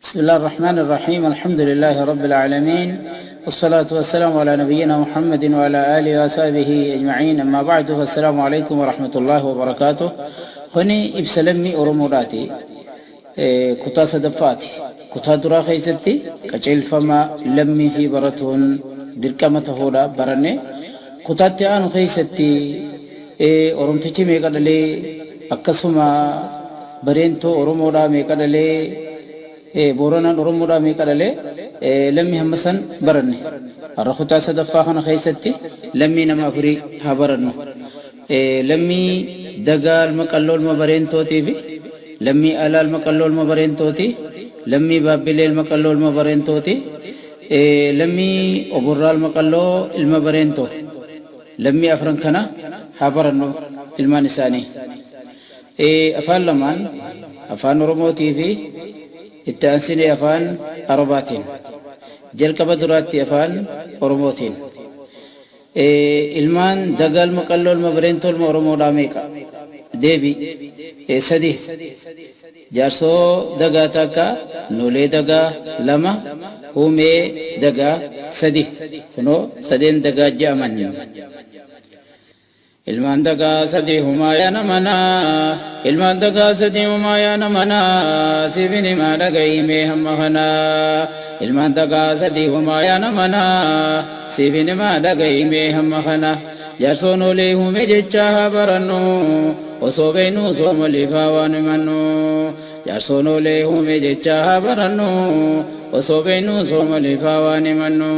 بسم الله الرحمن الرحيم الحمد لله رب العالمين والصلاة والسلام على نبينا محمد وعلى آله وصحبه أجمعين أما بعد فالسلام عليكم ورحمة الله وبركاته خني إبسلمي أرموراتي كتا صدفاتي كتا درا خيستي كجيل فما لمي في براتون دركمة هودا برني كتا تيان خيستي أرمتشي ميقادلي أكسما برينتو أرمودا ميقادلي بورانا ورمودا ميقادلي لمي همسن برني الرخوتا صدفاخنا خيستي لمي نما فري هبرنو لمي دقال مقلول مبرينتو تيبي لمي ألال مقلول مبرينتوتي لمي بابليل مقلول مبرينتوتي لمي أبرال مقلو المبرينتو لمي أفرنكنا حبرنو المانساني أفان لمان أفان رموتي في التأنسيني أفان أرباتين جلق بدراتي أفان رموتين ilmaan dagal maqallol mabarentol ma oromo dameka debi sadi jarso daga taka nole daga lama hume daga sadi kuno saden daga jaman ilmaan daga sadi humaya namana ilmaan daga sadi humaya namana sibini ma daga ime hamahana ilmaan daga sadi humaya namana sibini ma daga ime hamahana jarsono le hume jecha habarano osobenu somalifawan manno jarsono le hume jecha habarano osobenu somalifawan manno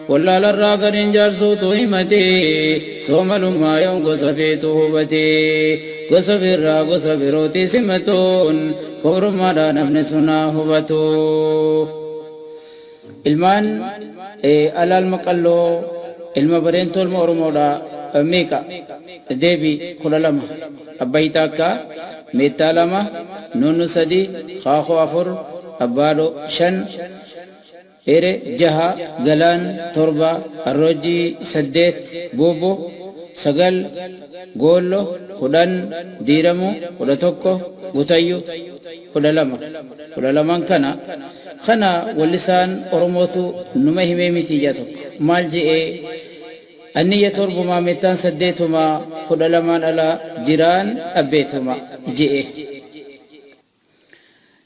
wallala ragarin jarso to himate somaluma yon gosafitu hubate gosafira gosafiroti simaton korumada namne suna hubato ilman alal maqallo ilma barentol ma oromoda meka debi kulalama abaytaka metalama nunu sadi khakho afur abado shan ere jaha galan torba arroji saddet bobo sagal gollo kudan diramu kudatokko gutayyu kudalaman kana walisan oromotu numa himemiti jatok malji النية تربما متان سديتما خدلمان على جيران أبيتما جئه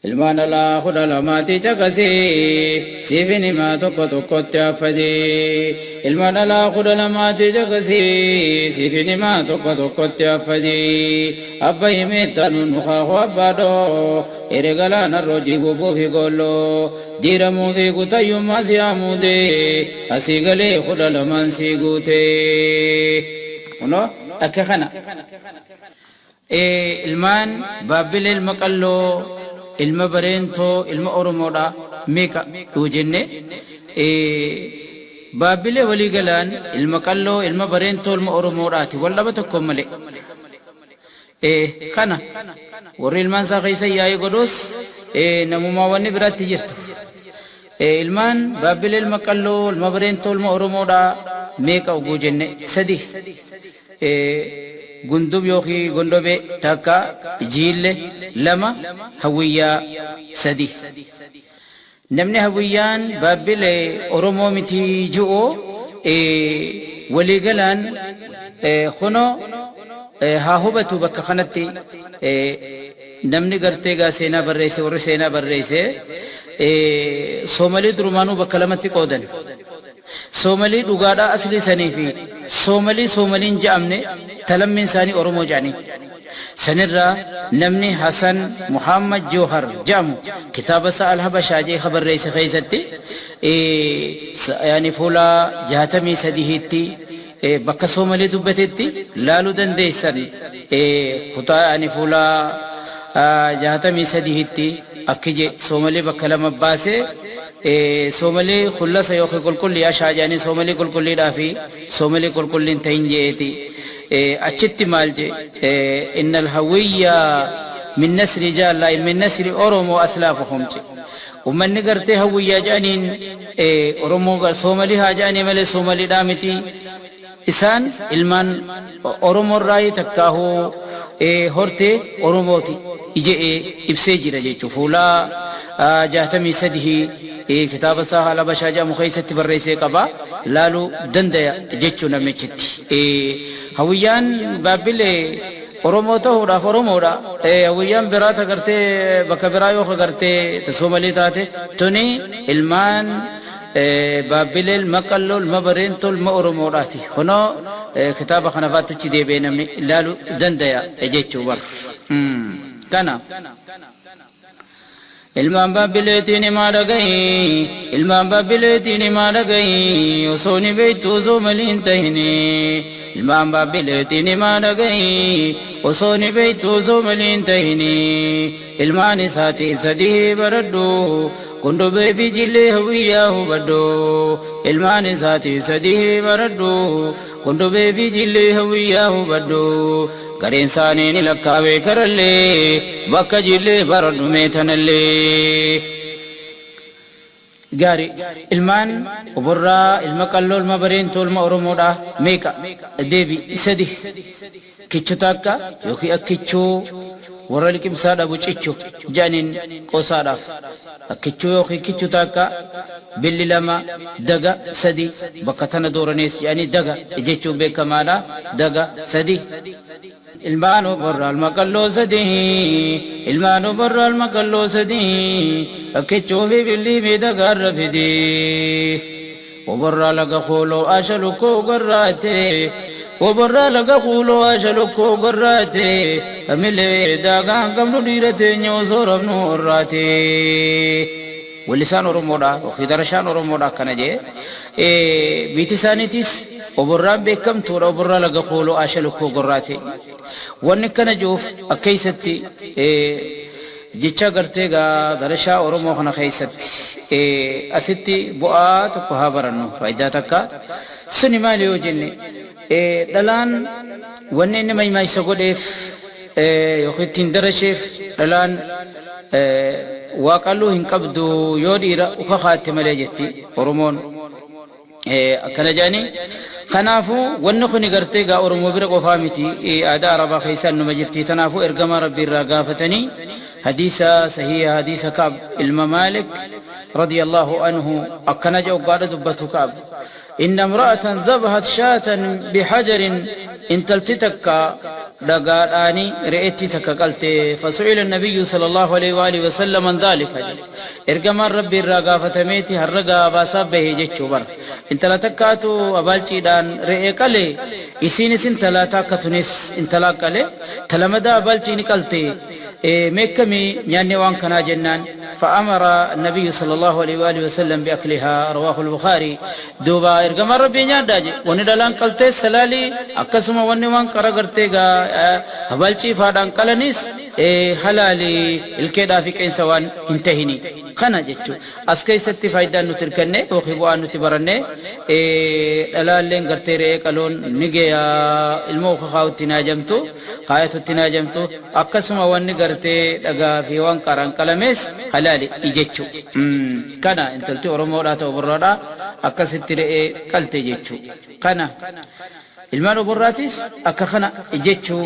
ilmaan alaa kudha lamaati caqasee siifini maa tokko tokkotti affadee ilmaan alaa kudha lamaati caqasee siifini maa tokko tokkotti affadee abba himeettaan nukaakoo abbaadhoo eregalaan arroojii bubbuu fi goolloo diiramuu fi kutayyummaa si hamuudee asii galee kudha lamaan si guutee kunoo akka kana ilmaan baabbilee ilma qalloo ilma barentoo ilma oromoodha meeqa dhuujenne baabbilee walii galaan ilma qalloo ilma barentoo ilma oromoodhaati waldhaba tokko malee kana warri ilmaan isaa keessa yaa'ee godhus namummaa wanni biraatti jirtu ilmaan baabbilee ilma qalloo ilma barentoo ilma oromoodha meeqa oguu jenne sadi gundub yooki gondobe takka jiille lama hawiyyaa sadi namni hawiyyaan baabbilee oromoo miti ju'oo walii galaan kuno haa hubatu bakka kanatti namni gartee gaa seenaa barreesse warri seenaa barreesse soomalii durumaanuu bakka lamatti qoodan soomalii dhugaadhaa aslii sanii fi soomaliin ja'amne talammin isaanii oromoo jedhanii sanirraa namni hasan muhammad jawhar jedhamu kitaaba isaa alhabashaa jee barreesse keessatti yaani fuula 63tti bakka soomalii dubbatetti laaluu dandeessan kutaa yaani fuula 63tti akki jee soomalii bakka lama baasee soomalii khullasa yookiin qulqullii ashaa jedhanii soomalii qulqulliidhaa fi soomalii qulqulliin ta'in jeeti achitti maal je innal hawiyya min nasri jaalla min nasri oromoo aslaafuhum je ummanni gartee hawiyyaa jedhaniin oromoo soomalii haa jedhanii malee soomaliidhaa miti إسان إلمان أورمو الرأي تكاه هورتي أورموتي إجي إبسي جرى جيشو فولا جاهتمي سده كتاب ساها لبشاجة مخيسة بريسي قبا لالو دنديا جيشو نميشتي هويان بابلي Oromoo ta'uudhaaf Oromoodha. Hawwiyyaan biraata gartee bakka biraa yoo gartee tasoomalii taate tuni ilmaan baabbileel maqallool mabareentol ma Oromoodhaati. Kunoo kitaaba kana faatuchi deebi'ee namni ilaaluu dandaya jechuu bar. Kana. Ilmaan baabbileetiin himaa dhagahi, ilmaan baabbileetiin himaa dhagahi, osoo ni beektu osoo maliin tahini. Ilmaan baabbileetiin himaa dhagahi, osoo ni beektu osoo maliin tahini. Ilmaan isaatii sadii baradhu, kundubee fi jillee hawwiyyaa hubadhu. Ilmaan isaatii sadii baradhu, kundubee fi jillee hawwiyyaa hubadhu. Gareen isaanii ni lakkaawee karallee, bakka jillee baradhu meetanallee. Gaarii ilmaan oborraa ilma qalloo ilma bareentoo ilma Oromoodha meeqa deebi sadi kichuu takka yookiin akkichuu warra liqimsaa dhabu cichuu jaaniin qoosaadhaaf akkichuu yookiin kichuu takka billi lama daga sadi bakka tana dooranees jaanii daga jechuun beekamaadha daga sadi. Ilmaan oborraa ilma qalloo sadii ilmaan oborraa ilma qalloo sadii akkichuu fi billi miidhagarra fidee oborraa laga kooloo ashalukkoo garraate oborraa laga kooloo ashalukkoo garraate kamilee daagaan qabnu dhiira teenya osoo rafnu horraate. Wallisaan Oromoodha yookiin darashaan Oromoodha akkana jee biiti isaaniitis oborraan beekamtuudha oborraa laga kooloo ashalukkoo garraate. Wanni kana jiruuf akkeessatti jecha gartee gaa darashaa Oromoo kana keessatti asitti bu'aa tokko haa barannu faayidaa takka suni maali yoo jenne dhalaan wanni inni maymaayisa godheef yookiin ittiin darasheef dhalaan waaqalluu hin qabdu yoo dhiira ufa kaatte malee jetti Oromoon akkana jaanii. Kanaafuu wanni kun gartee gaa Oromoo bira qofaa miti aadaa Arabaa keessaan numa jirti. Kanaafuu ergamaa Rabbii irraa gaafatanii hadiisa sahiha hadiisa Ka'b ilma Maalik radiyallahu anhu akkana jedhu gaadha dubbatu Ka'b inna imra'atan dhabahat shaatan bihajarin intalti takka dhagaadhaani re'eetti takka qalte fasu'ila nabiyyu sallallahu alaihi wa alihi wa sallam an dhalika ergamaan Rabbii irraa gaafatameeti har'a gaabaasaa bahe jechuu bara intala takkaatu abaalchiidhaan re'ee qale isiinis intala takka tunis intala qale talamada abaalchiini qalte مكمي يعني وان كان جنان فأمر النبي صلى الله عليه وآله وسلم بأكلها رواه البخاري دوبا إرقام ربي ناداج وندلان قلت سلالي أكسم وان كرغرتيغا هبالشي فادان قلنيس حلالي الكيدا في كين سوان انتهيني خنا جتشو أسكي ستي فايدان نتركني وخبوان نتبرني دلالين غرتيري قلون نجيا الموخ خاو تناجمتو خايتو تناجمتو أكسم وان gartee dhagaa fi waan qaraan qalamees halaali jechuu kana intalti Oromoodhaa ta'u oborraadhaa akkasitti re'ee qalte jechuu kana ilmaan oborraatis akka kana jechuu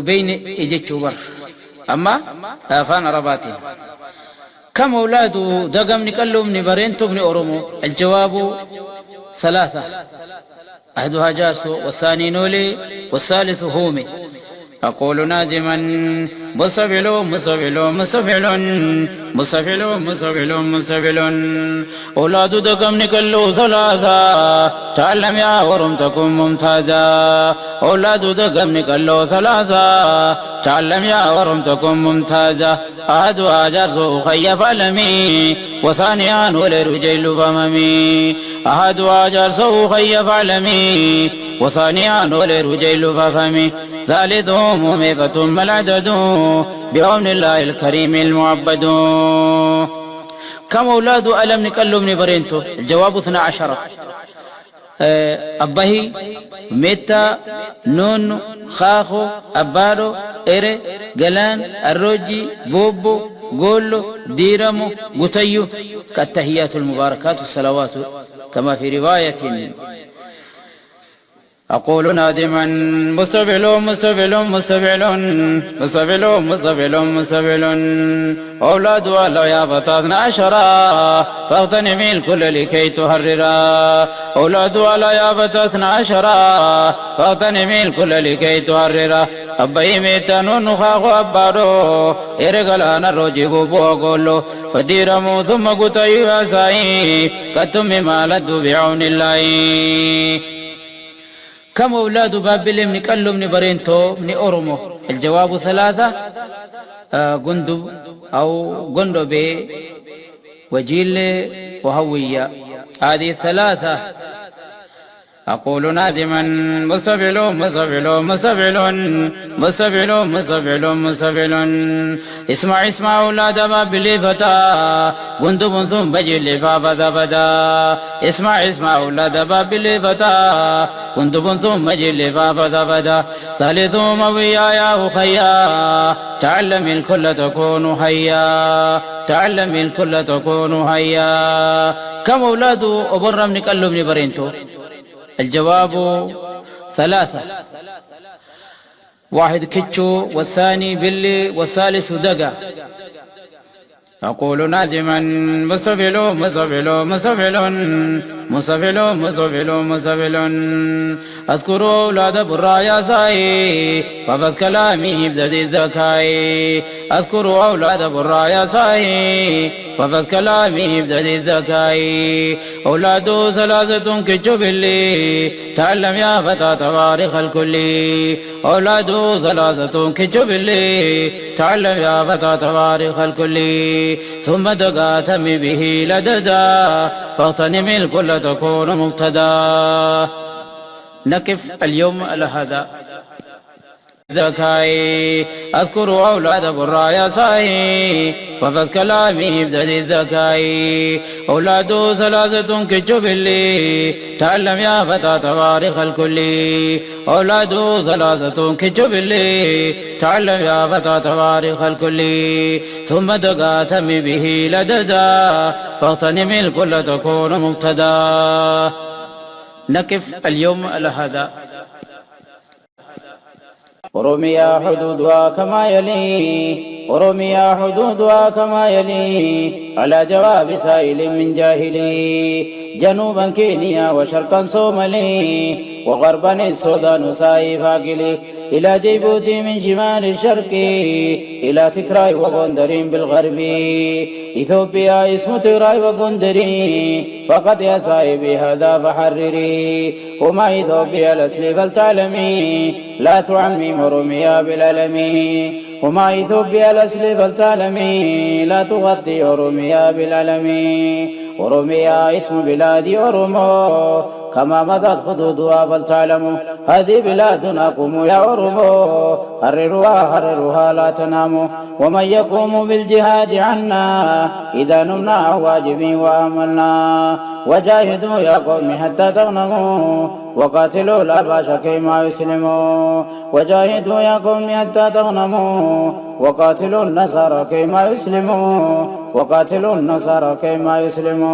beeyne jechuu bar amma afaan Arabaatiin كم أولاد دقمني قلومني برينتمني أورمو الجواب ثلاثة أحدها جاسو والثاني نولي والثالث هومي أقول ناجما مصفل مصفل مصفل مصفل مصفل مصفل أولاد دقمني كلو ثلاثة تعلم يا ورم تكون ممتازا أولاد دقمني كلو ثلاثة تعلم يا ورم تكون ممتازا أحدها جرس خيف علمي وثانيا ولرجيل فممي أحدها جرس خيف علمي وثانيا ولرجيل فمي ثالثهم ميقة العدد بعون الله الكريم المعبد كم أولاد ألم نكلم برينتو الجواب 12 أبهي ميتا نون خاخو أبارو إري جلان الروجي بوبو قولو ديرمو قتيو كالتهيات المباركات الصلوات كما في رواية أقول نادما مستبل مستبل مستبل مستبل مستبل مستبل أولاد ولا يا بطاطنا عشرة فاغتنمي الكل لكي تهررا أولاد ولا يا بطاطنا عشرة فاغتنمي الكل لكي تهررا أبي ميتان نخاق أبارو إرقلانا روجيقو بوغولو فديرمو ثم قتيو يا ساي كتم مالدو بعون الله. كم أولاد بابل من كلهم من برينتو من أورمو؟ الجواب ثلاثة. جندب أو جندبي وجيل وهوية، هذه الثلاثة. أقول نادما مستبل مستبل مستبل مستبل مستبل مستبل اسمع أولاد بابل فتى جندب ثم بجل فافذا فدا اسمع أولاد بابل فتى جندب ثم جل فافذا فدا ثالثهم ويا يا أخيا تعلم الكل تكون حيا تعلم الكل تكون حيا. كم أولاد أبر من كلهم من برينتو؟ الجواب ثلاثة. واحد كتشو والثاني بلي والثالث دقا. أقول ناجما مستفل مستفل مستفل مستفل مستفل مستفل أذكر أولاد برايا ساي وفذ كلامي بزد الذكاي أذكر أولاد برايا ساي وفذ كلامي بزد الذكاي أولاد ثلاثة كتشو باللي تعلم يا فتى تواريخ الكل أولاد ثلاثة كتشو باللي تعلم يا فتى تواريخ الكل ثم دقا تمي به لددا فاغتنم الكل تكون مبتدا. نقف اليوم على هذا. ذكاي أذكر أولاد برايا ساي وفذ كلامي بزد الذكاي أولاد ثلاثة كتشو باللي تعلم يا فتى تواريخ الكل أولاد ثلاثة كتشو باللي تعلم يا فتى تواريخ الكل ثم دقا تمي به لددا فاغتنم الكل تكون مبتدا. نقف اليوم على هذا. أرميا حدودها كما يلي أرميا حدودها كما يلي على جواب سائل من جاهلي جنوبا كينيا وشرقا صومالي وغربا السودان ساي فاقلي إلى جيبوتي من شمال الشرق إلى تكراي وغندر بالغرب إثيوبيا اسم تكراي وغندري فقط يا صاحبي هذا فحرري وما إثيوبيا الأصل فلتعلمي لا تعمم أرميا بالعلمي وما إثيوبيا الأصل فلتعلمي لا تغطي أرميا بالعلمي أرميا اسم بلاد أرمو كما مضت خطوطها فلتعلموا هذه بلادنا قوموا يا أرمو حرروها لا تناموا ومن يقوم بالجهاد عنا إذا نمنا واجبي وآمنا وجاهدوا يا قوم حتى تغنموا وقاتلوا الأباش كيما يسلموا وجاهدوا يا قوم حتى تغنموا وقاتلوا النصارى كيما يسلموا وقاتلوا النصارى كيما يسلموا.